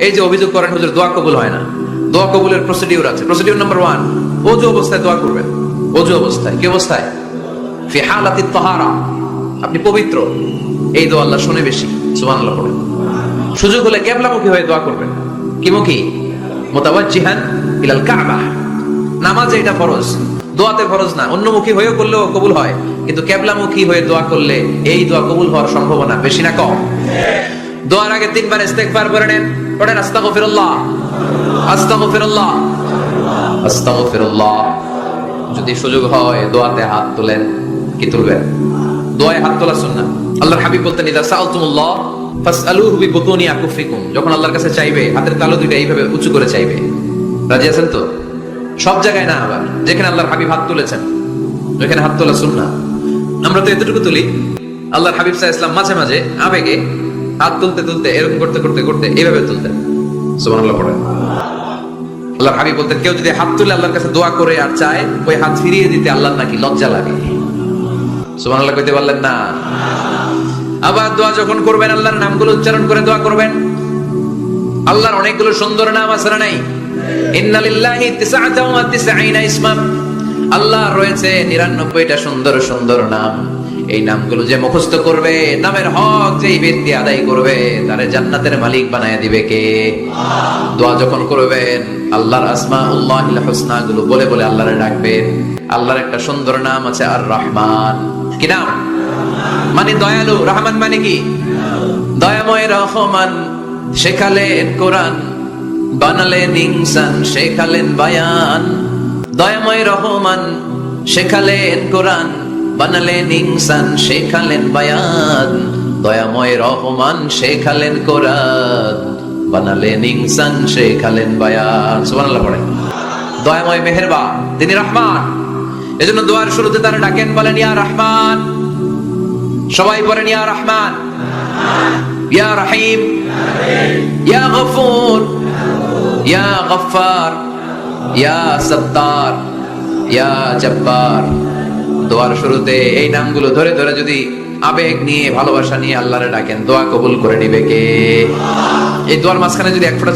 এই যে অভিযোগ করেন হুজুর দোয়া কবুল হয় না, দোয়া কবুলের প্রসিডিউর আছে। প্রসিডিউর নাম্বার 1, ওযু অবস্থায় দোয়া করবেন। ওযু অবস্থায়, কি অবস্থায়? ফি হালাতি তাহারা, আপনি পবিত্র, এই দোয়া আল্লাহ শুনে বেশি। সুবহানাল্লাহ পড়েন। সুযোগ হলে কিবলামুখী হয়ে দোয়া করবেন। কি মুখী? মুতাওয়াজ্জিহান ইলাল কাবা। নামাজে এটা ফরজ, দোয়াতে ফরজ না। অন্যমুখী হয়েও করলেও কবুল হয়, কিন্তু কিবলামুখী হয়ে দোয়া করলে এই দোয়া কবুল হওয়ার সম্ভাবনা বেশি না কম? দোয়ার আগে 3 বার ইস্তেগফার করে নেন। পড়েন আস্তাগফিরুল্লাহ, আস্তাগফিরুল্লাহ, আস্তাগফিরুল্লাহ। যদি সুযোগ হয় দোয়াতে হাত তোলেন। কি তুলবেন? দোয়ায় হাত তোলা সুন্নাহ। আল্লাহর হাবিব বলতেন, ইযা সাআলতুমুল্লাহ ফাসআলুহু বিবুতুনি আকুফিকুম। যখন আল্লাহর কাছে চাইবে, হাতের তালু দুটো এইভাবে উঁচু করে চাইবে। রাজি আছেন তো? সব জায়গায় না, আবার যেখানে আল্লাহর হাবিব হাত তুলেছেন ওখানে হাত তোলা সুন্নাহ। আমরা তো এতটুকু তুলি। আল্লাহর হাবিব সাল্লাল্লাহু আলাইহি ওয়াসাল্লাম মাঝে মাঝে আবেগে হাত তুলতে তুলতে এরকম করতে করতে করতে এইভাবে তুলতেন। সুবহানাল্লাহ পড়েন। আল্লাহর হাবিব বলতেন, কেউ যদি হাত তুলে আল্লাহর কাছে দোয়া করে আর চায়, ওই হাত ফিরিয়ে দিতে আল্লাহর নাকি লজ্জা লাগে। সুবহানাল্লাহ কইতে পারলেন না? আবার দোয়া যখন করবেন আল্লাহর নামগুলো উচ্চারণ করে দোয়া করবেন। আল্লাহর অনেকগুলো সুন্দর নাম আছে না নাই? ইন্না লিল্লাহি 99 ইসমান। আল্লাহর রয়েছে 99টা সুন্দর সুন্দর নাম। এই নামগুলো যে মুখস্থ করবে, নামের হক যেই ব্যক্তি আদায় করবে, তারে জান্নাতের মালিক বানায় দিবে কে? দোয়া যখন করবেন আল্লাহর আসমাউল্লাহিল হুসনা গুলো বলে বলে আল্লাহরে ডাকবেন। আল্লাহর একটা সুন্দর নাম আছে আর রহমান। কি নাম? মানে দয়ালু। রহমান মানে কি? দয়াময়। রহমান শেখালেন কোরআন, বানালেন ইনসান, শেখালেন বায়ান। দয়াময় রহমান শেখালেন কোরআন, বানালেন ইনসান, শেখালেন বায়ান। দয়াময় রহমান শেখালেন কোরআন, বানালেন ইনসান, শেখালেন বায়ান। সুবহানাল্লাহ পড়েন। দয়াময় মেহেরবান, তিনি রহমান। এজন্য দোয়ার শুরুতে তারা ডাকেন, বলেন ইয়া রহমান। সবাই বলেন ইয়া রহমান, ইয়া রহিম, ইয়া গফুর, ইয়া গফফার, ইয়া সত্তার, ইয়া জব্বার। দোয়ার শুরুতে এই নামগুলো ধরে ধরে যদি আবেগ নিয়ে ভালোবাসা নিয়ে আল্লাহরে ডাকেন, দোয়া কবুল করে নিবে কে? এই দোয়ার মাঝখানে যদি এক ফোঁটা